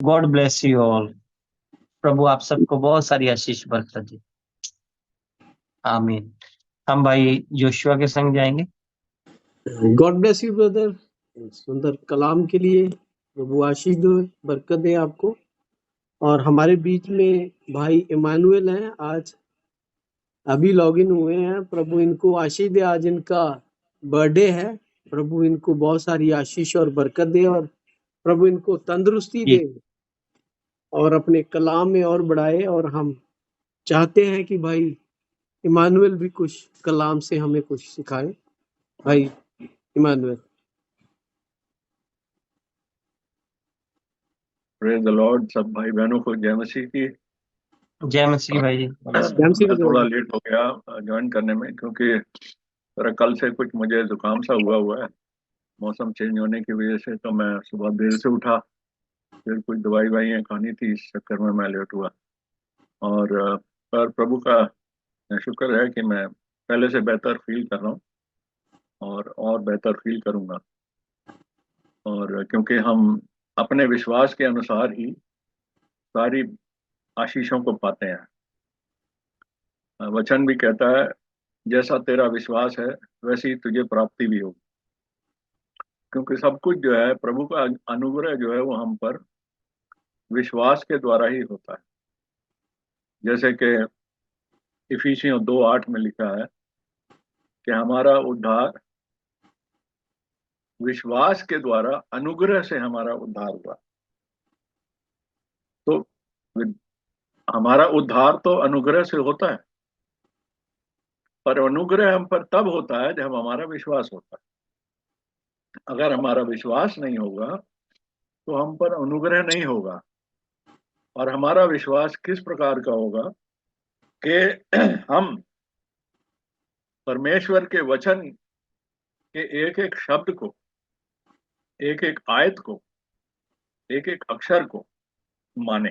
God bless you all. प्रभु आप सबको बहुत सारी आशीष बरकत दे। आमीन। हम भाई जोशुआ के संग जाएंगे। God bless you brother. सुंदर कलाम के लिए प्रभु आशीष दे, बरकत दे आपको। और हमारे बीच में भाई इमानुएल हैं, आज अभी लॉगिन हुए हैं। प्रभु इनको आशीष दे, आज इनका बर्थडे है। प्रभु इनको बहुत सारी आशीष और बरकत दे, और प्रभु इनको तंदुरुस्ती जी दे और अपने कलाम में और बढ़ाए। और हम चाहते हैं कि भाई इमानुएल भी कुछ कलाम से हमें कुछ सिखाए। भाई इमानुएल। Praise the Lord. सब भाई बहनों को जय मसीह की। जय मसीह भाई जी। मैं थोड़ा लेट हो गया ज्वाइन करने में, क्योंकि मेरा कल से कुछ मुझे जुकाम सा हुआ है। मौसम चेंज होने की वजह से तो मैं सुबह देर से उठा, फिर कुछ दवाई वाइयाँ खानी थी, इस चक्कर में मैं लेट हुआ। और पर प्रभु का शुक्र है कि मैं पहले से बेहतर फील कर रहा हूँ और बेहतर फील करूँगा। और क्योंकि हम अपने विश्वास के अनुसार ही सारी आशीषों को पाते हैं। वचन भी कहता है, जैसा तेरा विश्वास है वैसी तुझे प्राप्ति भी होगी। क्योंकि सब कुछ जो है, प्रभु का अनुग्रह जो है वो हम पर विश्वास के द्वारा ही होता है। जैसे कि इफिसियों 2:8 में लिखा है कि हमारा उद्धार विश्वास के द्वारा, अनुग्रह से हमारा उद्धार हुआ। तो हमारा उद्धार तो अनुग्रह से होता है, पर अनुग्रह हम पर तब होता है जब हमारा विश्वास होता है। अगर हमारा विश्वास नहीं होगा तो हम पर अनुग्रह नहीं होगा। और हमारा विश्वास किस प्रकार का होगा कि हम परमेश्वर के वचन के एक एक शब्द को, एक एक आयत को, एक एक अक्षर को माने,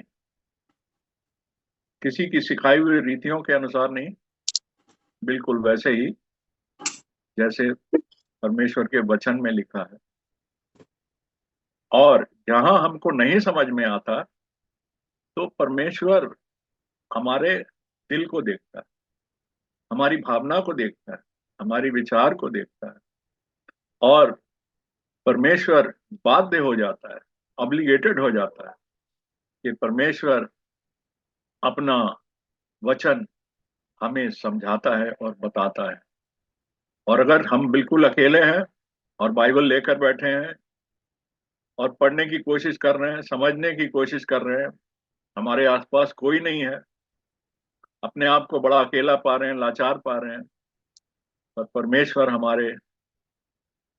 किसी की सिखाई हुई रीतियों के अनुसार नहीं, बिल्कुल वैसे ही जैसे परमेश्वर के वचन में लिखा है। और जहां हमको नहीं समझ में आता तो परमेश्वर हमारे दिल को देखता है, हमारी भावना को देखता है, हमारी विचार को देखता है। और परमेश्वर बाध्य हो जाता है, ऑब्लिगेटेड हो जाता है कि परमेश्वर अपना वचन हमें समझाता है और बताता है। और अगर हम बिल्कुल अकेले हैं और बाइबल लेकर बैठे हैं और पढ़ने की कोशिश कर रहे हैं, समझने की कोशिश कर रहे हैं, हमारे आसपास कोई नहीं है, अपने आप को बड़ा अकेला पा रहे हैं, लाचार पा रहे हैं, पर परमेश्वर हमारे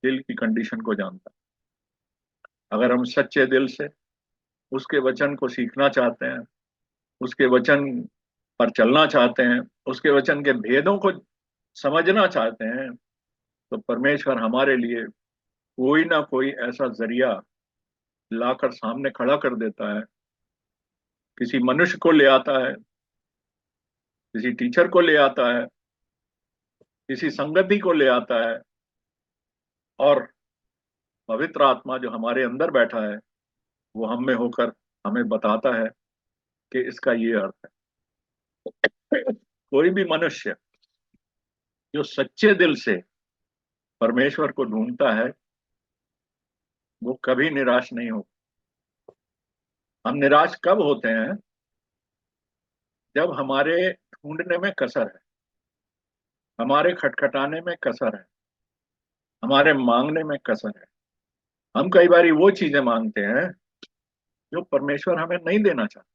दिल की कंडीशन को जानता है। अगर हम सच्चे दिल से उसके वचन को सीखना चाहते हैं, उसके वचन पर चलना चाहते हैं, उसके वचन के भेदों को समझना चाहते हैं, तो परमेश्वर हमारे लिए कोई ना कोई ऐसा जरिया लाकर सामने खड़ा कर देता है। किसी मनुष्य को ले आता है, किसी टीचर को ले आता है, किसी संगति को ले आता है, और पवित्र आत्मा जो हमारे अंदर बैठा है वो हम में होकर हमें बताता है कि इसका ये अर्थ है। कोई भी मनुष्य जो सच्चे दिल से परमेश्वर को ढूंढता है वो कभी निराश नहीं हो। हम निराश कब होते हैं? जब हमारे ढूंढने में कसर है, हमारे खटखटाने में कसर है, हमारे मांगने में कसर है। हम कई बार वो चीजें मांगते हैं जो परमेश्वर हमें नहीं देना चाहता,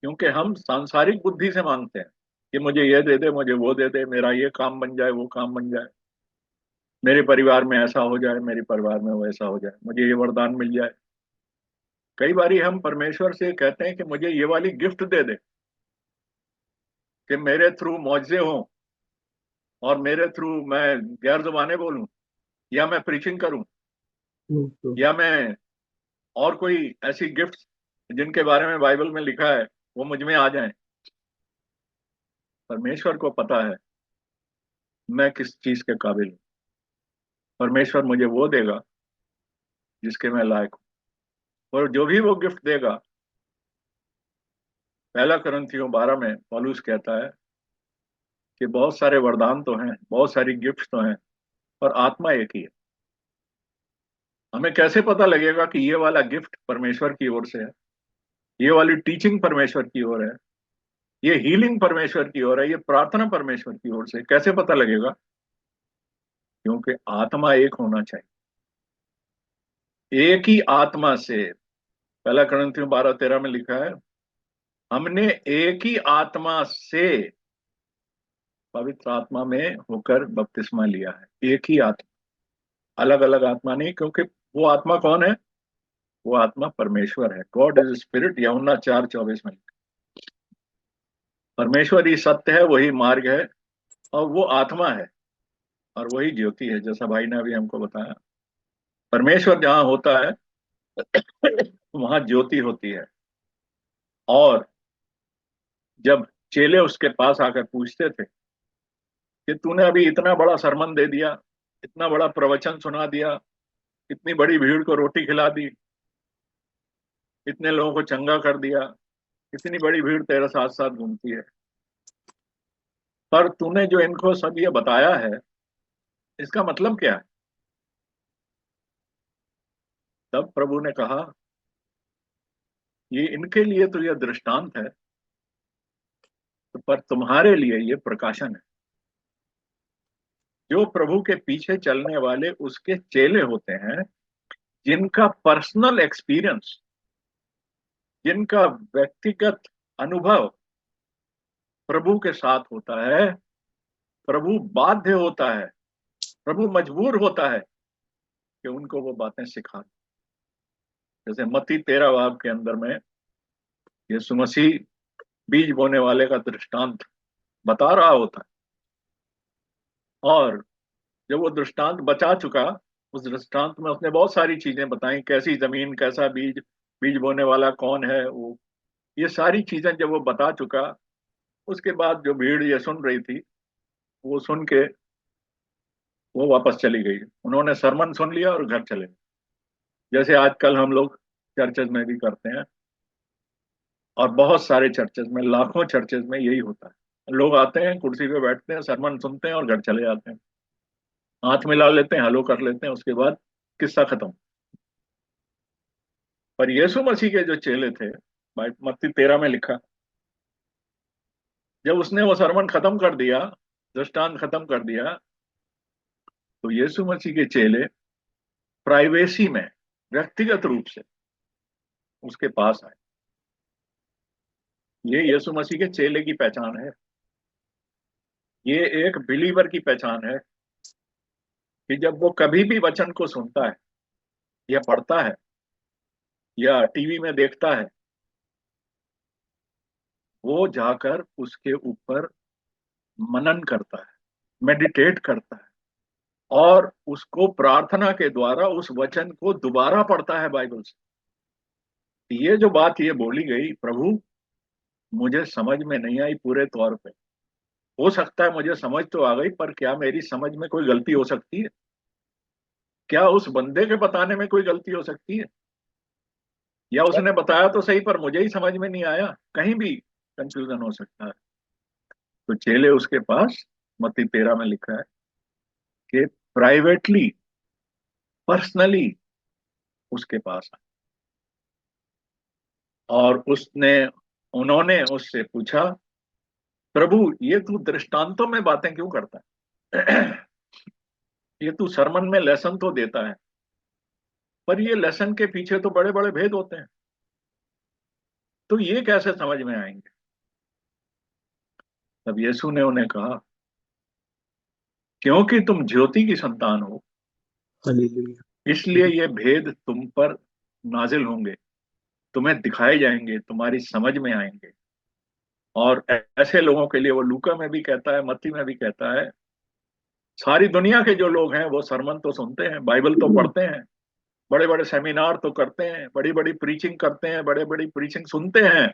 क्योंकि हम सांसारिक बुद्धि से मांगते हैं कि मुझे ये दे दे, मुझे वो दे दे, मेरा ये काम बन जाए, वो काम बन जाए, मेरे परिवार में ऐसा हो जाए, मेरे परिवार में वैसा हो जाए, मुझे ये वरदान मिल जाए। कई बारी हम परमेश्वर से कहते हैं कि मुझे ये वाली गिफ्ट दे दे कि मेरे थ्रू मौजज़े हों और मेरे थ्रू मैं गैर जुबानें बोलूं, या मैं प्रीचिंग करूं, या मैं और कोई ऐसी गिफ्ट जिनके बारे में बाइबल में लिखा है वो मुझ में आ जाएं। परमेश्वर को पता है मैं किस चीज के काबिल हूं। परमेश्वर मुझे वो देगा जिसके मैं लायक हूं। और जो भी वो गिफ्ट देगा, पहला कुरिन्थियों 12 में पौलुस कहता है कि बहुत सारे वरदान तो हैं, बहुत सारी गिफ्ट तो हैं, और आत्मा एक ही है। हमें कैसे पता लगेगा कि ये वाला गिफ्ट परमेश्वर की ओर से है, ये वाली टीचिंग परमेश्वर की ओर है, ये हीलिंग परमेश्वर की ओर है, ये प्रार्थना परमेश्वर की ओर से? कैसे पता लगेगा? क्योंकि आत्मा एक होना चाहिए, एक ही आत्मा से। पहला कुरिन्थियों 12:13 में लिखा है, हमने एक ही आत्मा से पवित्र आत्मा में होकर बपतिस्मा लिया है। एक ही आत्मा, अलग अलग आत्मा नहीं। क्योंकि वो आत्मा कौन है? वो आत्मा परमेश्वर है। गॉड इज स्पिरिट, यूहन्ना 4:24 में लिखा। परमेश्वर ही सत्य है, वही मार्ग है, और वो आत्मा है, और वही ज्योति है, जैसा भाई ने अभी हमको बताया। परमेश्वर जहां होता है वहां ज्योति होती है। और जब चेले उसके पास आकर पूछते थे कि तूने अभी इतना बड़ा सरमन दे दिया, इतना बड़ा प्रवचन सुना दिया, इतनी बड़ी भीड़ को रोटी खिला दी, इतने लोगों को चंगा कर दिया, इतनी बड़ी भीड़ तेरे साथ साथ घूमती है, पर तूने जो इनको सब ये बताया है, इसका मतलब क्या है? तब प्रभु ने कहा, ये इनके लिए तो यह दृष्टांत है, पर तुम्हारे लिए ये प्रकाशन है। जो प्रभु के पीछे चलने वाले उसके चेले होते हैं, जिनका पर्सनल एक्सपीरियंस, जिनका व्यक्तिगत अनुभव प्रभु के साथ होता है, प्रभु बाध्य होता है, प्रभु मजबूर होता है कि उनको वो बातें सिखा। जैसे मत्ती 13 बाब के अंदर में यीशु मसीह बीज बोने वाले का दृष्टांत बता रहा होता है, और जब वो दृष्टांत बचा चुका, उस दृष्टांत में उसने बहुत सारी चीजें बताई, कैसी जमीन, कैसा बीज, बीज बोने वाला कौन है, वो ये सारी चीजें जब वो बता चुका, उसके बाद जो भीड़ ये सुन रही थी, वो सुन के वो वापस चली गई। उन्होंने सरमन सुन लिया और घर चले गए। जैसे आजकल हम लोग चर्चेज में भी करते हैं, और बहुत सारे चर्चेज में, लाखों चर्चेज में यही होता है। लोग आते हैं, कुर्सी पे बैठते हैं, सरमन सुनते हैं और घर चले जाते हैं, हाथ मिला लेते हैं, हेलो कर लेते हैं, उसके बाद किस्सा खत्म। पर यीशु मसीह के जो चेले थे, मत्ती 13 में लिखा, जब उसने वो सरमन खत्म कर दिया, दृष्टांत खत्म कर दिया, तो यीशु मसीह के चेले प्राइवेसी में, व्यक्तिगत रूप से उसके पास आए। ये यीशु मसीह के चेले की पहचान है, ये एक बिलीवर की पहचान है, कि जब वो कभी भी वचन को सुनता है या पढ़ता है या टीवी में देखता है, वो जाकर उसके ऊपर मनन करता है, मेडिटेट करता है, और उसको प्रार्थना के द्वारा उस वचन को दोबारा पढ़ता है बाइबल से। ये जो बात ये बोली गई, प्रभु मुझे समझ में नहीं आई पूरे तौर पे, हो सकता है मुझे समझ तो आ गई, पर क्या मेरी समझ में कोई गलती हो सकती है? क्या उस बंदे के बताने में कोई गलती हो सकती है? या उसने बताया तो सही, पर मुझे ही समझ में नहीं आया? कहीं भी कंफ्यूजन हो सकता है। तो चेले उसके पास, मत्ती 13 में लिखा है कि प्राइवेटली, पर्सनली उसके पास आए, और उन्होंने उससे पूछा, प्रभु ये तू दृष्टांतों में बातें क्यों करता है? ये तू सरमन में लेसन तो देता है, पर ये लेसन के पीछे तो बड़े बड़े भेद होते हैं, तो ये कैसे समझ में आएंगे? तब यीशु ने उन्हें कहा, क्योंकि तुम ज्योति की संतान हो, हालेलुया। इसलिए ये भेद तुम पर नाजिल होंगे, तुम्हें दिखाए जाएंगे, तुम्हारी समझ में आएंगे। और ऐसे लोगों के लिए वो लूका में भी कहता है, मत्ती में भी कहता है, सारी दुनिया के जो लोग हैं वो सरमन तो सुनते हैं, बाइबल तो पढ़ते हैं, बड़े बड़े सेमिनार तो करते हैं, बड़ी बड़ी प्रीचिंग करते हैं, बड़े बड़ी प्रीचिंग सुनते हैं,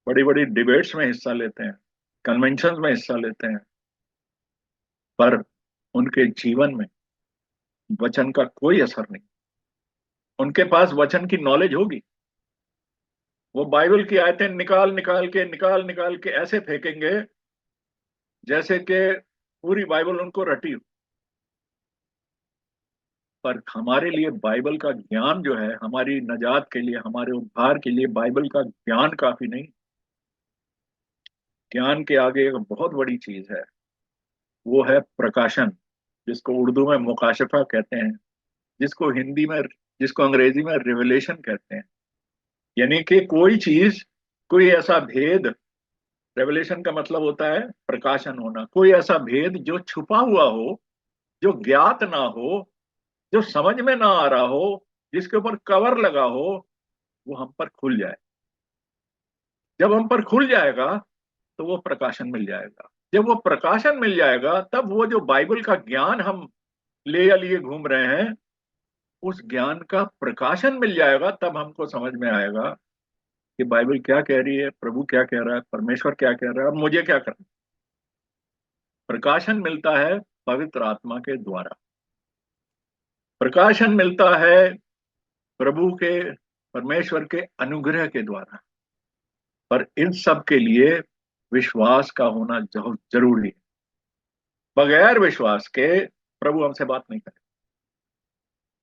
बड़ी बड़ी डिबेट्स में हिस्सा लेते हैं, कन्वेंशन में हिस्सा लेते हैं, पर उनके जीवन में वचन का कोई असर नहीं। उनके पास वचन की नॉलेज होगी। वो बाइबल की आयतें निकाल निकाल के ऐसे फेंकेंगे जैसे कि पूरी बाइबल उनको रटी हो। पर हमारे लिए बाइबल का ज्ञान जो है, हमारी नजात के लिए, हमारे उद्धार के लिए बाइबल का ज्ञान काफी नहीं। ज्ञान के आगे एक बहुत बड़ी चीज है, वो है प्रकाशन, जिसको उर्दू में मुकाशफा कहते हैं, जिसको हिंदी में, जिसको अंग्रेजी में रिवलेशन कहते हैं। यानी कि कोई चीज, कोई ऐसा भेद, रेवलेशन का मतलब होता है प्रकाशन होना, कोई ऐसा भेद जो छुपा हुआ हो, जो ज्ञात ना हो, जो समझ में ना आ रहा हो, जिसके ऊपर कवर लगा हो, वो हम पर खुल जाए। जब हम पर खुल जाएगा तो वो प्रकाशन मिल जाएगा। जब वो प्रकाशन मिल जाएगा तब वो जो बाइबल का ज्ञान हम ले या लिए घूम रहे हैं, उस ज्ञान का प्रकाशन मिल जाएगा। तब हमको समझ में आएगा कि बाइबल क्या कह रही है, प्रभु क्या कह रहा है, परमेश्वर क्या कह रहा है, और मुझे क्या करना। प्रकाशन मिलता है पवित्र आत्मा के द्वारा, प्रकाशन मिलता है प्रभु के, परमेश्वर के अनुग्रह के द्वारा। पर इन सब के लिए विश्वास का होना जरूरी है। बगैर विश्वास के प्रभु हमसे बात नहीं करे।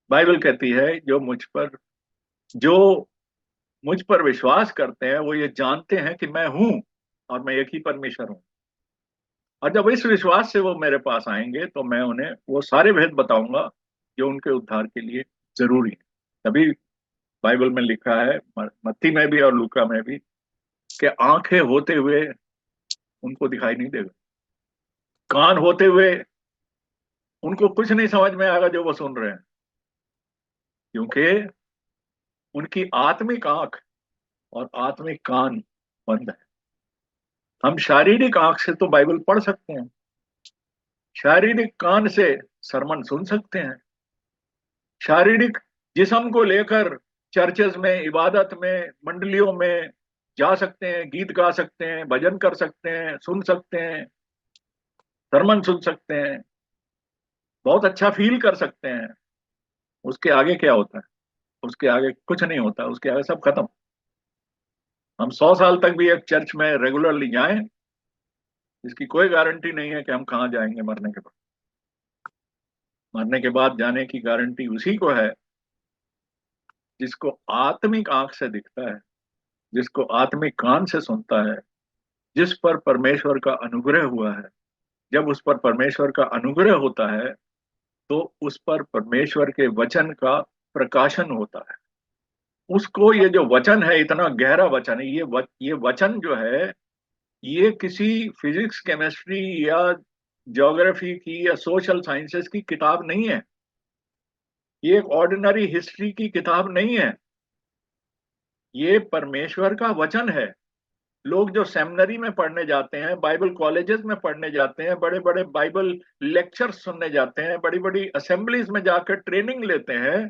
बाइबल कहती है जो मुझ पर विश्वास करते हैं वो ये जानते हैं कि मैं हूं और मैं एक ही परमेश्वर हूं। और जब इस विश्वास से वो मेरे पास आएंगे तो मैं उन्हें वो सारे भेद बताऊंगा जो उनके उद्धार के लिए जरूरी है। तभी बाइबल में लिखा है, मत्ती में भी और लूका में भी, कि आंखें होते हुए उनको दिखाई नहीं देगा, कान होते हुए उनको कुछ नहीं समझ में आएगा जो वो सुन रहे हैं, क्योंकि उनकी आत्मिक आंख और आत्मिक कान बंद है। हम शारीरिक आंख से तो बाइबल पढ़ सकते हैं, शारीरिक कान से सरमन सुन सकते हैं, शारीरिक जिस्म को लेकर चर्चेज में, इबादत में, मंडलियों में जा सकते हैं, गीत गा सकते हैं, भजन कर सकते हैं, सुन सकते हैं, सरमन सुन सकते हैं, बहुत अच्छा फील कर सकते हैं। उसके आगे क्या होता है? उसके आगे कुछ नहीं होता, उसके आगे सब खत्म। हम 100 साल तक भी एक चर्च में रेगुलरली जाएं, इसकी कोई गारंटी नहीं है कि हम कहाँ जाएंगे मरने के बाद। मरने के बाद जाने की गारंटी उसी को है जिसको आत्मिक आंख से दिखता है, जिसको आत्मिक कान से सुनता है, जिस पर परमेश्वर का अनुग्रह हुआ है। जब उस पर परमेश्वर का अनुग्रह होता है तो उस पर परमेश्वर के वचन का प्रकाशन होता है। उसको, ये जो वचन है, इतना गहरा वचन है, ये वचन जो है, ये किसी फिजिक्स, केमिस्ट्री या ज्योग्राफी की या सोशल साइंसेस की किताब नहीं है। ये एक ऑर्डिनरी हिस्ट्री की किताब नहीं है। ये परमेश्वर का वचन है। लोग जो सेमिनरी में पढ़ने जाते हैं, बाइबल कॉलेजेस में पढ़ने जाते हैं, बड़े बड़े बाइबल लेक्चर्स सुनने जाते हैं, बड़ी बड़ी असेंबलीज में जाकर ट्रेनिंग लेते हैं,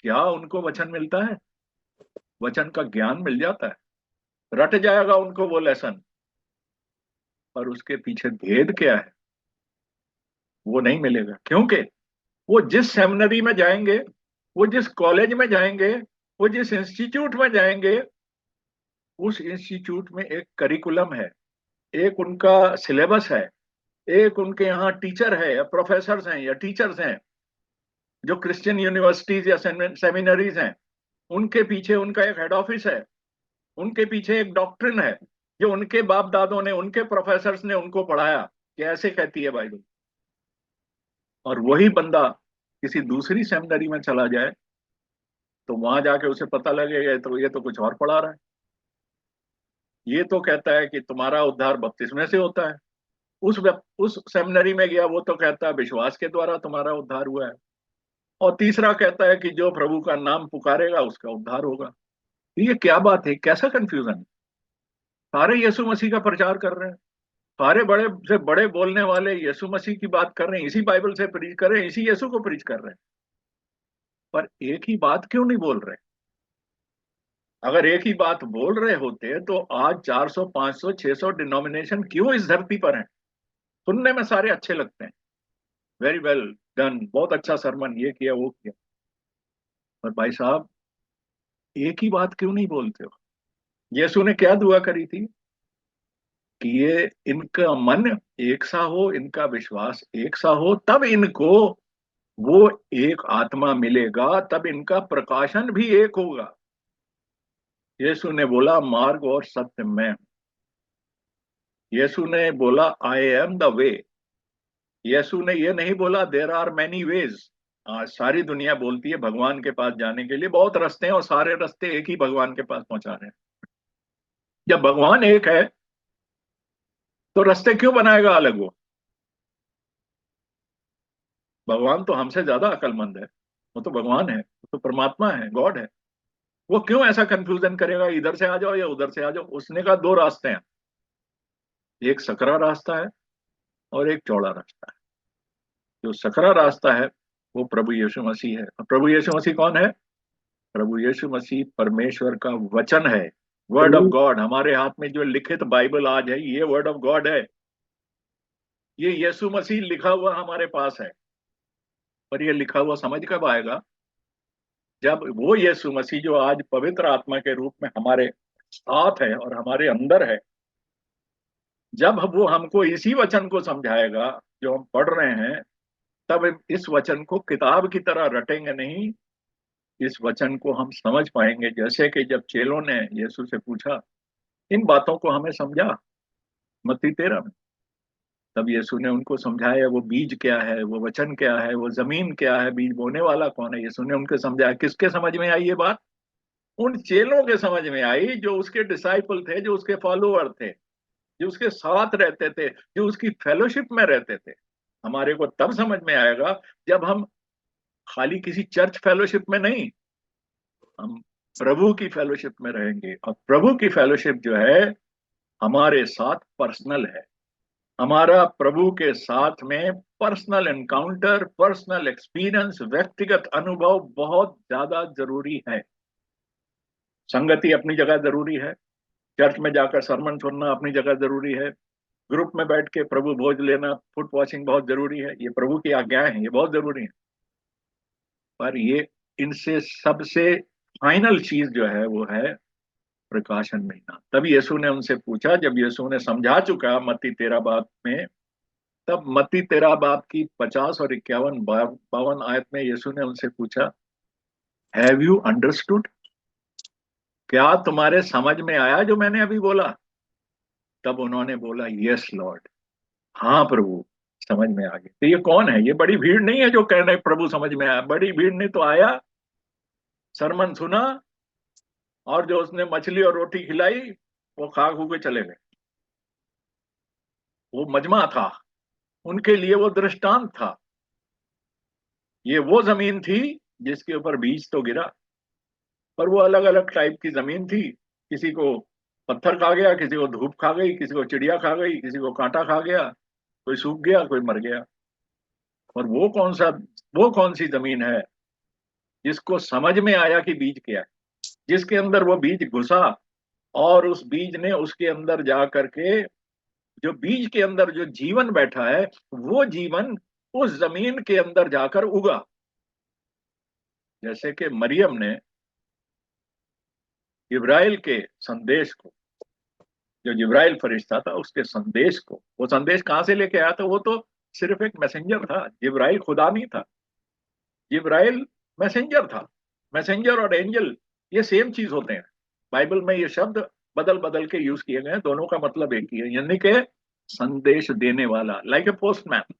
क्या उनको वचन मिलता है? वचन का ज्ञान मिल जाता है, रट जाएगा उनको वो लेसन, पर उसके पीछे भेद क्या है वो नहीं मिलेगा। क्योंकि वो जिस सेमिनरी में जाएंगे, वो जिस कॉलेज में जाएंगे, वो जिस इंस्टीट्यूट में जाएंगे, उस इंस्टीट्यूट में एक करिकुलम है, एक उनका सिलेबस है, एक उनके यहाँ टीचर है या प्रोफेसर हैं या टीचर्स हैं। जो क्रिश्चियन यूनिवर्सिटीज या सेमिनरीज हैं, उनके पीछे उनका एक हेड ऑफिस है, उनके पीछे एक डॉक्ट्रिन है जो उनके बाप दादों ने, उनके प्रोफेसर्स ने उनको पढ़ाया कि ऐसे कहती है बाइबल। और वही बंदा किसी दूसरी सेमिनरी में चला जाए तो वहां जाके उसे पता लगेगा तो ये तो कुछ और पढ़ा रहा है। ये तो कहता है कि तुम्हारा उद्धार बपतिस्मे से होता है। उस सेमिनरी में गया, वो तो कहता है विश्वास के द्वारा तुम्हारा उद्धार हुआ है। और तीसरा कहता है कि जो प्रभु का नाम पुकारेगा उसका उद्धार होगा। ये क्या बात है? कैसा कंफ्यूजन है? सारे यीशु मसीह का प्रचार कर रहे हैं, सारे बड़े से बड़े बोलने वाले यीशु मसीह की बात कर रहे हैं, इसी बाइबल से प्रीच कर रहे हैं, इसी यीशु को प्रीच कर रहे हैं, पर एक ही बात क्यों नहीं बोल रहे? अगर एक ही बात बोल रहे होते तो आज 400, 500, 600 डिनोमिनेशन क्यों इस धरती पर हैं? सुनने में सारे अच्छे लगते हैं, वेरी वेल डन, बहुत अच्छा सरमन, ये किया वो किया, और भाई साहब, एक ही बात क्यों नहीं बोलते हो? यीशु ने क्या दुआ करी थी कि ये इनका मन एक सा हो, इनका विश्वास एक सा हो, तब इनको वो एक आत्मा मिलेगा, तब इनका प्रकाशन भी एक होगा। यीशु ने बोला मार्ग और सत्य मैं हूं। यीशु ने बोला आई एम द वे। यीशु ने ये नहीं बोला देर आर मैनी वेज। आज सारी दुनिया बोलती है भगवान के पास जाने के लिए बहुत रास्ते हैं, और सारे रास्ते एक ही भगवान के पास पहुंचा रहे हैं। जब भगवान एक है तो रास्ते क्यों बनाएगा अलग वो? भगवान तो हमसे ज्यादा अक्लमंद है, वो तो भगवान है, वो तो परमात्मा है, गॉड है। वो क्यों ऐसा कंफ्यूजन करेगा, इधर से आ जाओ या उधर से आ जाओ? उसने कहा दो रास्ते हैं, एक सकरा रास्ता है और एक चौड़ा रास्ता है। जो सकरा रास्ता है वो प्रभु यीशु मसीह है। और प्रभु यीशु मसीह कौन है? प्रभु यीशु मसीह परमेश्वर का वचन है, वर्ड ऑफ गॉड। हमारे हाथ में जो लिखित बाइबल आज है, ये वर्ड ऑफ गॉड है। ये यीशु मसीह लिखा हुआ हमारे पास है। पर ये लिखा हुआ समझ कब आएगा? जब वो यीशु मसीह जो आज पवित्र आत्मा के रूप में हमारे साथ है और हमारे अंदर है, जब वो हमको इसी वचन को समझाएगा जो हम पढ़ रहे हैं, तब इस वचन को किताब की तरह रटेंगे नहीं, इस वचन को हम समझ पाएंगे। जैसे कि जब चेलों ने यीशु से पूछा, इन बातों को हमें समझा, मत्ती 13 में, तब यीशु ने उनको समझाया वो बीज क्या है, वो वचन क्या है, वो जमीन क्या है, बीज बोने वाला कौन है। यीशु ने उनको समझाया। किसके समझ में आई ये बात? उन चेलों के समझ में आई, जो उसके डिसाइपल थे, जो उसके फॉलोअर थे, जो उसके साथ रहते थे, जो उसकी फेलोशिप में रहते थे। हमारे को तब समझ में आएगा जब हम खाली किसी चर्च फेलोशिप में नहीं, हम प्रभु की फेलोशिप में रहेंगे। और प्रभु की फेलोशिप जो है हमारे साथ पर्सनल है। हमारा प्रभु के साथ में पर्सनल एनकाउंटर, पर्सनल एक्सपीरियंस, व्यक्तिगत अनुभव बहुत ज्यादा जरूरी है। संगति अपनी जगह जरूरी है, चर्च में जाकर सरमन सुनना अपनी जगह जरूरी है, ग्रुप में बैठ के प्रभु भोज लेना, फुट वॉशिंग बहुत जरूरी है, ये प्रभु की आज्ञाएं हैं, ये बहुत जरूरी है। पर ये इनसे सबसे फाइनल चीज जो है वो है प्रकाशन महीना। तब यीशु ने उनसे पूछा, जब यीशु ने समझा चुका मत्ती 13 बाब में, तब मत्ती 13 बाब की 50 और 51 52 आयत में यीशु ने उनसे पूछा, हैव यू अंडरस्टूड? क्या तुम्हारे समझ में आया जो मैंने अभी बोला? तब उन्होंने बोला यस लॉर्ड, हाँ प्रभु, समझ में आ गया। तो ये कौन है? ये बड़ी भीड़ नहीं है जो कह रहे प्रभु समझ में आया। बड़ी भीड़ ने तो आया, सरमन सुना, और जो उसने मछली और रोटी खिलाई वो खा खू के चले गए। वो मजमा था, उनके लिए वो दृष्टांत था। ये वो जमीन थी जिसके ऊपर बीज तो गिरा, पर वो अलग अलग टाइप की जमीन थी। किसी को पत्थर खा गया, किसी को धूप खा गई, किसी को चिड़िया खा गई, किसी को कांटा खा गया, कोई सूख गया, कोई मर गया। और वो कौन सी जमीन है जिसको समझ में आया कि बीज क्या है, जिसके अंदर वो बीज घुसा, और उस बीज ने उसके अंदर जा करके, जो बीज के अंदर जो जीवन बैठा है, वो जीवन उस जमीन के अंदर जाकर उगा। जैसे कि मरियम ने जिब्राइल के संदेश को, जो जिब्राइल फरिश्ता था उसके संदेश को, वो संदेश कहां से लेके आया था? वो तो सिर्फ एक मैसेंजर था, जिब्राइल खुदा नहीं था। जिब्राइल मैसेंजर था। मैसेंजर और एंजल ये सेम चीज होते हैं। बाइबल में ये शब्द बदल बदल के यूज किए गए हैं, दोनों का मतलब एक ही है, यानी कि संदेश देने वाला, लाइक ए पोस्टमैन।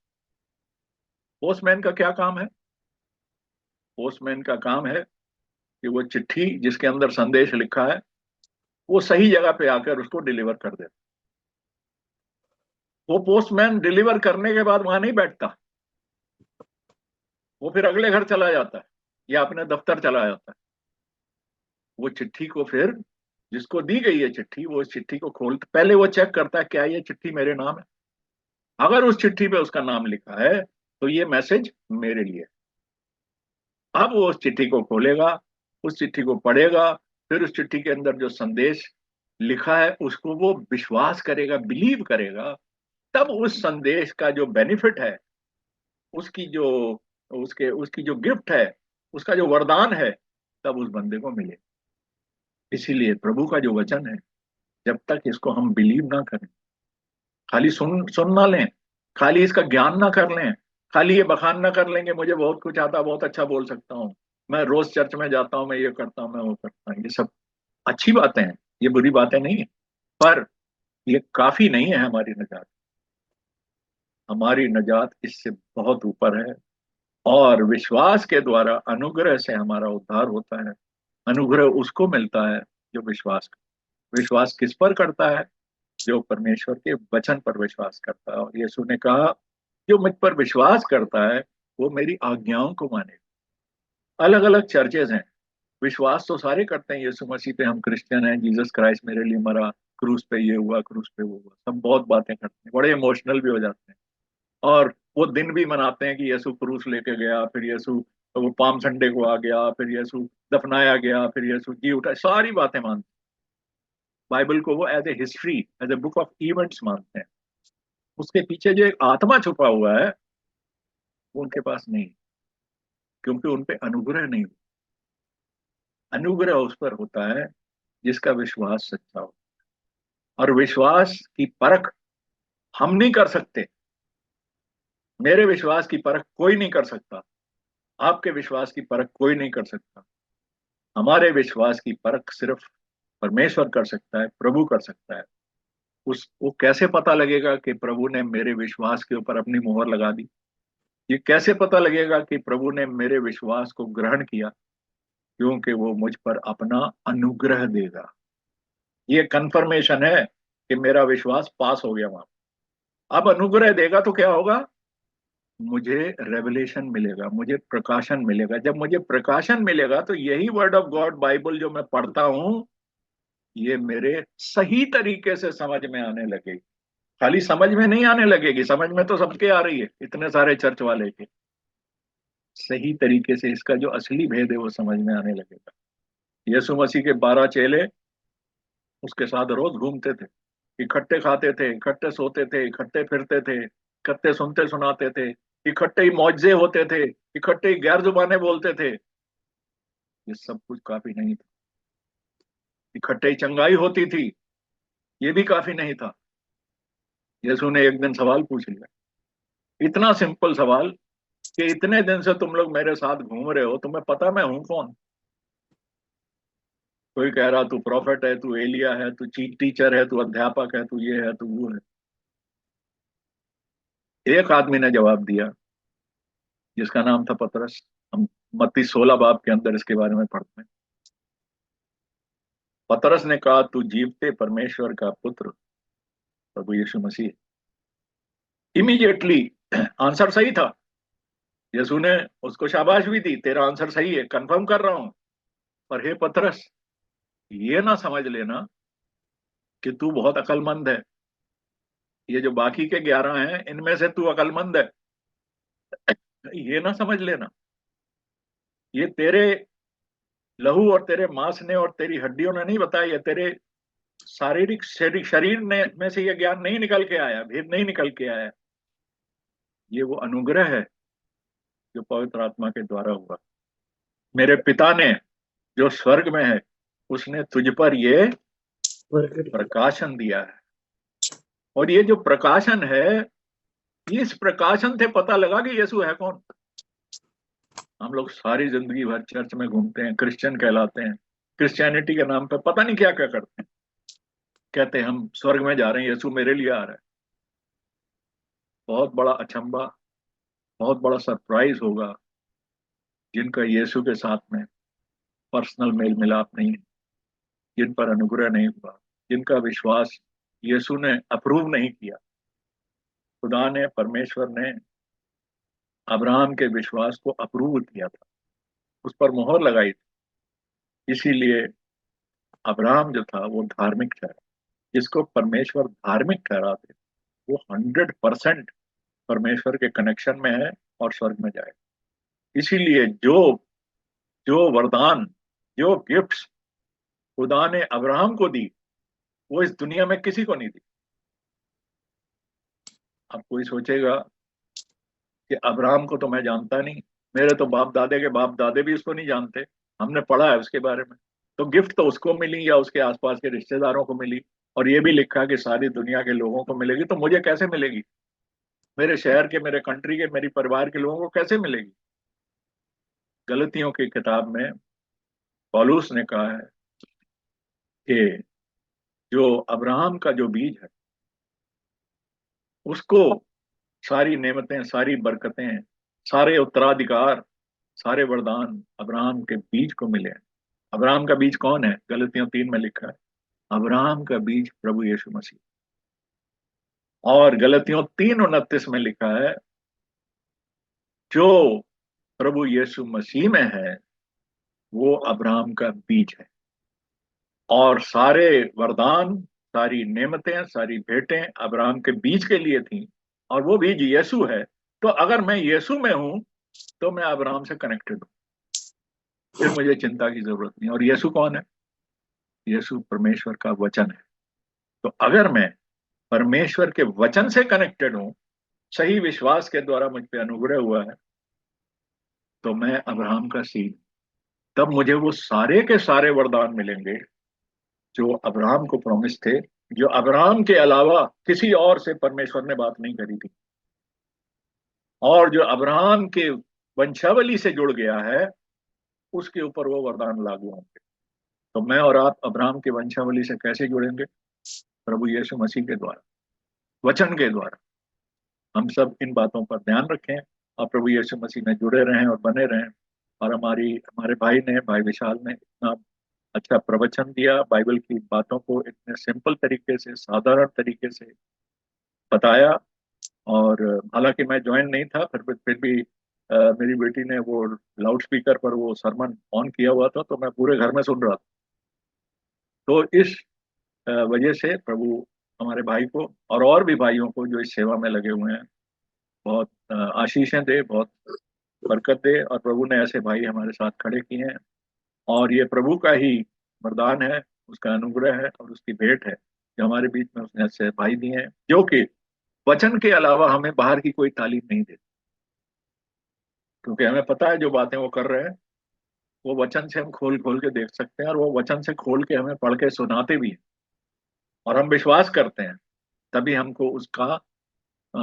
पोस्टमैन का क्या काम है? पोस्टमैन का काम है कि वो चिट्ठी जिसके अंदर संदेश लिखा है वो सही जगह पे आकर उसको डिलीवर कर दे। वो पोस्टमैन डिलीवर करने के बाद वहां नहीं बैठता, वो फिर अगले घर चला जाता है या अपने दफ्तर चला जाता है। वो चिट्ठी को फिर, जिसको दी गई है चिट्ठी, वो उस चिट्ठी को खोलता, पहले वो चेक करता है क्या ये चिट्ठी मेरे नाम है। अगर उस चिट्ठी पे उसका नाम लिखा है तो ये मैसेज मेरे लिए। अब वो उस चिट्ठी को खोलेगा, उस चिट्ठी को पढ़ेगा, फिर उस चिट्ठी के अंदर जो संदेश लिखा है उसको वो विश्वास करेगा, बिलीव करेगा। तब उस संदेश का जो बेनिफिट है, उसकी जो उसकी जो गिफ्ट है, उसका जो वरदान है, तब उस बंदे को मिले। इसीलिए प्रभु का जो वचन है, जब तक इसको हम बिलीव ना करें, खाली सुन ना लें, खाली इसका ज्ञान ना कर लें, खाली ये बखान ना कर लेंगे मुझे बहुत कुछ आता, बहुत अच्छा बोल सकता हूँ, मैं रोज चर्च में जाता हूँ, मैं ये करता हूँ, मैं वो करता हूँ, ये सब अच्छी बातें हैं, ये बुरी बातें नहीं है, पर ये काफी नहीं है हमारी नजात। हमारी नजात इससे बहुत ऊपर है, और विश्वास के द्वारा अनुग्रह से हमारा उद्धार होता है। अनुग्रह उसको मिलता है जो विश्वास किस पर करता है? जो परमेश्वर के वचन पर विश्वास करता है। और यीशु ने कहा, जो मुझ पर विश्वास करता है वो मेरी आज्ञाओं को मानेगा। अलग अलग चर्चेज हैं, विश्वास तो सारे करते हैं, यीशु मसीह पे हम क्रिश्चियन हैं, जीसस क्राइस्ट मेरे लिए मरा, क्रूस पे ये हुआ, क्रूस पे वो हुआ, सब बहुत बातें करते हैं, बड़े इमोशनल भी हो जाते हैं, और वो दिन भी मनाते हैं कि यीशु क्रूस लेके गया, फिर यीशु वो पाम संडे को आ गया, फिर यीशु दफनाया गया, फिर यीशु जी उठा, सारी बातें मानते हैं। बाइबल को वो as a history, as a book of events मानते हैं। उसके पीछे जो एक आत्मा छुपा हुआ है वो उनके पास नहीं है, क्योंकि उन पे अनुग्रह नहीं। अनुग्रह उस पर होता है जिसका विश्वास सच्चा हो, और विश्वास की परख हम नहीं कर सकते। मेरे विश्वास की परख कोई नहीं कर सकता, आपके विश्वास की परख कोई नहीं कर सकता। हमारे विश्वास की परख सिर्फ परमेश्वर कर सकता है, प्रभु कर सकता है। उस वो कैसे पता लगेगा कि प्रभु ने मेरे विश्वास के ऊपर अपनी मोहर लगा दी? ये कैसे पता लगेगा कि प्रभु ने मेरे विश्वास को ग्रहण किया? क्योंकि वो मुझ पर अपना अनुग्रह देगा। ये कंफर्मेशन है कि मेरा विश्वास पास हो गया वहां। अब अनुग्रह देगा तो क्या होगा? मुझे रेवलेशन मिलेगा, मुझे प्रकाशन मिलेगा। जब मुझे प्रकाशन मिलेगा तो यही वर्ड ऑफ गॉड बाइबल जो मैं पढ़ता हूं, ये मेरे सही तरीके से समझ में आने लगेगी। खाली समझ में नहीं आने लगेगी, समझ में तो सबके आ रही है, इतने सारे चर्च वाले के। सही तरीके से इसका जो असली भेद है वो समझ में आने लगेगा। यीशु मसीह के 12 चेले उसके साथ रोज घूमते थे, इकट्ठे खाते थे, इकट्ठे सोते थे, इकट्ठे फिरते थे, इकट्ठे सुनते सुनाते थे, इकट्ठे ही मौजे होते थे, इकट्ठे ही गैर जुबाने बोलते थे। ये सब कुछ काफी नहीं था। इकट्ठे ही चंगाई होती थी, ये भी काफी नहीं था। यीशु ने एक दिन सवाल पूछ लिया, इतना सिंपल सवाल कि इतने दिन से तुम लोग मेरे साथ घूम रहे हो, तुम्हें पता मैं हूं कौन? कोई कह रहा तू प्रॉफिट है, तू एलिया है, तू टीचर है, तू अध्यापक है, तू ये है, तू वो है। एक आदमी ने जवाब दिया जिसका नाम था पतरस। हम मत्ती 16 बाब के अंदर इसके बारे में पढ़ते हैं। पतरस ने कहा, तू जीवते परमेश्वर का पुत्र प्रभु यीशु मसीह। इमीडिएटली आंसर सही था। यीशु ने उसको शाबाश भी दी, तेरा आंसर सही है, कंफर्म कर रहा हूं। पर हे पतरस, ये ना समझ लेना कि तू बहुत अकलमंद है, ये जो बाकी के 11 हैं इनमें से तू अकलमंद है, ये ना समझ लेना। ये तेरे लहू और तेरे मांस ने और तेरी हड्डियों ने नहीं बताया, ये तेरे शारीरिक शरीर ने में से ये ज्ञान नहीं निकल के आया, भेद नहीं निकल के आया। ये वो अनुग्रह है जो पवित्र आत्मा के द्वारा हुआ। मेरे पिता ने जो स्वर्ग में है उसने तुझ पर ये प्रकट प्रकाशन दिया है। और ये जो प्रकाशन है, इस प्रकाशन से पता लगा कि यीशु है कौन। हम लोग सारी जिंदगी भर चर्च में घूमते हैं, क्रिश्चियन कहलाते हैं, क्रिश्चियनिटी के नाम पे पता नहीं क्या क्या करते हैं, कहते हैं हम स्वर्ग में जा रहे हैं, यीशु मेरे लिए आ रहा है। बहुत बड़ा अचंभा, बहुत बड़ा सरप्राइज होगा जिनका यीशु के साथ में पर्सनल मेल मिलाप नहीं है, जिन पर अनुग्रह नहीं हुआ, जिनका विश्वास यीशु ने अप्रूव नहीं किया। खुदा ने, परमेश्वर ने अब्राहम के विश्वास को अप्रूव किया था, उस पर मोहर लगाई थी। इसीलिए अब्राहम जो था वो धार्मिक ठहरा। जिसको परमेश्वर धार्मिक ठहराते वो 100% परमेश्वर के कनेक्शन में है और स्वर्ग में जाएगा। इसीलिए जो जो वरदान, जो गिफ्ट्स खुदा ने अब्राहम को दी, वो इस दुनिया में किसी को नहीं दी। अब कोई सोचेगा कि अब्राहम को तो मैं जानता नहीं, मेरे तो बाप दादे के बाप दादे भी इसको नहीं जानते, हमने पढ़ा है उसके बारे में। तो गिफ्ट तो उसको मिली या उसके आसपास के रिश्तेदारों को मिली, और ये भी लिखा कि सारी दुनिया के लोगों को मिलेगी, तो मुझे कैसे मिलेगी? मेरे शहर के, मेरे कंट्री के, मेरे परिवार के लोगों को कैसे मिलेगी? गलतियों की किताब में पौलुस ने कहा है कि जो अब्राहम का जो बीज है, उसको सारी नेमतें, सारी बरकतें, सारे उत्तराधिकार, सारे वरदान अब्राहम के बीज को मिले हैं। अब्राहम का बीज कौन है? गलतियों 3 में लिखा है, अब्राहम का बीज प्रभु यीशु मसीह। और गलतियों 3:29 में लिखा है, जो प्रभु यीशु मसीह में है वो अब्राहम का बीज है। और सारे वरदान, सारी नेमतें, सारी भेंटें अब्राहम के बीज के लिए थी, और वो बीज यीशु है। तो अगर मैं यीशु में हूं तो मैं अब्राहम से कनेक्टेड हूं, फिर मुझे चिंता की जरूरत नहीं। और यीशु कौन है? यीशु परमेश्वर का वचन है। तो अगर मैं परमेश्वर के वचन से कनेक्टेड हूं, सही विश्वास के द्वारा मुझ पे अनुग्रह हुआ है, तो मैं अब्राहम का सीड, तब मुझे वो सारे के सारे वरदान मिलेंगे जो अब्राहम को प्रॉमिस थे, जो अब्राहम के अलावा किसी और से परमेश्वर ने बात नहीं करी थी। और जो अब्राहम के वंशावली से जुड़ गया है, उसके ऊपर वो वरदान लागू होंगे। तो मैं और आप अब्राहम के वंशावली से कैसे जुड़ेंगे? प्रभु यीशु मसीह के द्वारा, वचन के द्वारा। हम सब इन बातों पर ध्यान रखें और प्रभु यीशु मसीह में जुड़े रहें और बने रहें। और हमारे भाई विशाल ने इतना अच्छा प्रवचन दिया, बाइबल की बातों को इतने सिंपल तरीके से, साधारण तरीके से बताया। और हालांकि मैं ज्वाइन नहीं था, फिर भी मेरी बेटी ने वो लाउड स्पीकर पर वो सरमन ऑन किया हुआ था, तो मैं पूरे घर में सुन रहा था। तो इस वजह से प्रभु हमारे भाई को और भी भाइयों को जो इस सेवा में लगे हुए हैं बहुत आशीषें दे, बहुत बरकत दे। और प्रभु ने ऐसे भाई हमारे साथ खड़े किए हैं, और ये प्रभु का ही वरदान है, उसका अनुग्रह है और उसकी भेंट है जो हमारे बीच में उसने ऐसे भाई दिए हैं, जो कि वचन के अलावा हमें बाहर की कोई तालीम नहीं देते। क्योंकि हमें पता है जो बातें वो कर रहे हैं, वो वचन से हम खोल खोल के देख सकते हैं, और वो वचन से खोल के हमें पढ़ के सुनाते भी हैं, और हम विश्वास करते हैं। तभी हमको अ,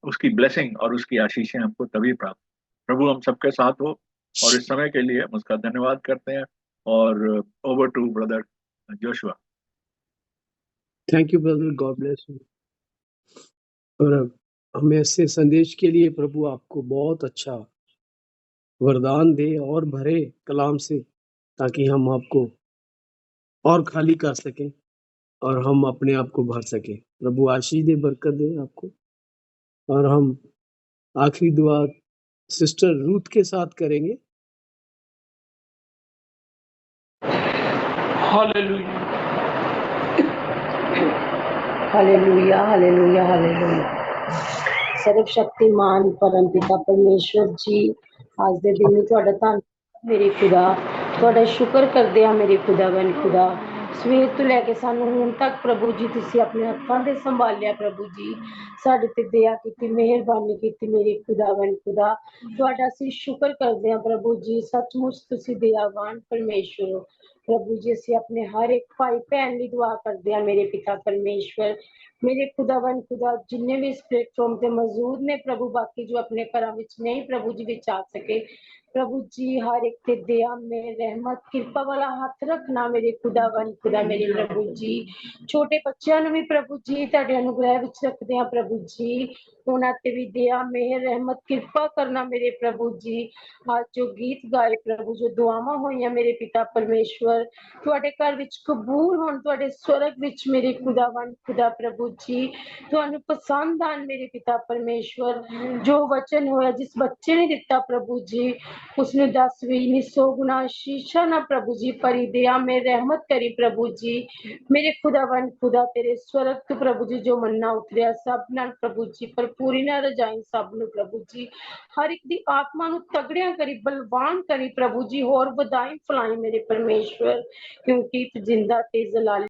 उसकी ब्लेसिंग और उसकी आशीषें हमको तभी प्राप्त। प्रभु हम सबके साथ हो, और इस समय के लिए हम उसका धन्यवाद करते हैं। और over to brother Joshua. Thank you brother, God bless you. और अब हमें ऐसे संदेश के लिए प्रभु आपको बहुत अच्छा वरदान दे और भरे कलाम से, ताकि हम आपको और खाली कर सकें और हम अपने आप को भर सकें। प्रभु आशीष दे, बरकत दे आपको। और हम आखिरी दुआ सिस्टर रूथ के साथ करेंगे। Hallelujah hallelujah hallelujah hallelujah. सर्वशक्तिमान परमपिता परमेश्वर जी, आज दे दिन ਤੁਹਾਡਾ ਧੰਨਵਾਦ ਮੇਰੇ ਖੁਦਾ, ਤੁਹਾਡਾ ਸ਼ੁਕਰ ਕਰਦੇ ਆ ਮੇਰੇ ਖੁਦਾਵੰਦ ਖੁਦਾ। ਸਵੇਰ ਤੋਂ ਲੈ ਕੇ ਸਾਨੂੰ ਹੁਣ ਤੱਕ ਪ੍ਰਭੂ ਜੀ ਤੁਸੀਂ ਆਪਣੇ ਹੱਥਾਂ ਦੇ ਸੰਭਾਲਿਆ ਪ੍ਰਭੂ ਜੀ, ਸਾਡੇ ਤੇ ਦਇਆ ਕੀਤੀ, ਮਿਹਰਬਾਨੀ ਕੀਤੀ ਮੇਰੇ ਖੁਦਾਵੰਦ ਖੁਦਾ। ਤੁਹਾਡਾ ਅਸੀਂ ਸ਼ੁਕਰ ਕਰਦੇ ਆ ਪ੍ਰਭੂ ਜੀ, ਸੱਚਮੁੱਚ ਤੁਸੀਂ ਦਇਆਵਾਨ ਪਰਮੇਸ਼ਵਰ ਹੋ प्रभु जी। ਅਸੀਂ ਆਪਣੇ ਹਰ ਇੱਕ ਭਾਈ ਭੈਣ ਲਈ ਦੁਆ ਕਰਦੇ ਆ ਮੇਰੇ ਪਿਤਾ ਪਰਮੇਸ਼ਵਰ, ਮੇਰੇ ਖੁਦਾਵੰਦ ਖੁਦਾ। ਜਿੰਨੇ ਵੀ ਇਸ ਪਲੇਟਫਾਰਮ ਤੇ ਮੌਜੂਦ ਨੇ ਪ੍ਰਭੂ, ਬਾਕੀ ਜੋ ਆਪਣੇ ਘਰਾਂ ਵਿੱਚ ਨਹੀਂ ਪ੍ਰਭੂ ਜੀ ਵਿੱਚ ਆ ਸਕੇ, प्रभु जी हर एक ते दया में रहमत कृपा वाला हाथ रखना मेरे खुदावन खुदा। मेरे प्रभु जी छोटे बच्चों ने भी प्रभु जी तुहाडे अनुग्रह विच रखदे हां प्रभु जी, उन्हां ते भी दया मेहर रहमत कृपा करना मेरे प्रभु जी। आज जो गीत गाए प्रभु, जो दुआवां होईयां मेरे पिता परमेश्वर, तुहाडे घर विच कबूल होण, तुहाडे स्वर्ग विच मेरे खुदावन खुदा प्रभु जी। तुहानू पसंद आन मेरे पिता परमेश्वर। जो वचन होया जिस बच्चे ने दिता प्रभु जी, उसने 10 20 100 गुना शीशा ना प्रभु जी परी दया में रहमत करी प्रभु जी। मेरे खुदावन खुदा तेरे स्वर्ग तो प्रभु जी जो मन्ना उतरिया सब नाल प्रभु जी, पर पूरी ना रजाई सब नु प्रभु जी। हर एक दी आत्मा नु तगड़िया करी, बलवान करी प्रभु जी, होर वधाई फलाई मेरे परमेश्वर, क्योंकि तू जिंदा ते जलाली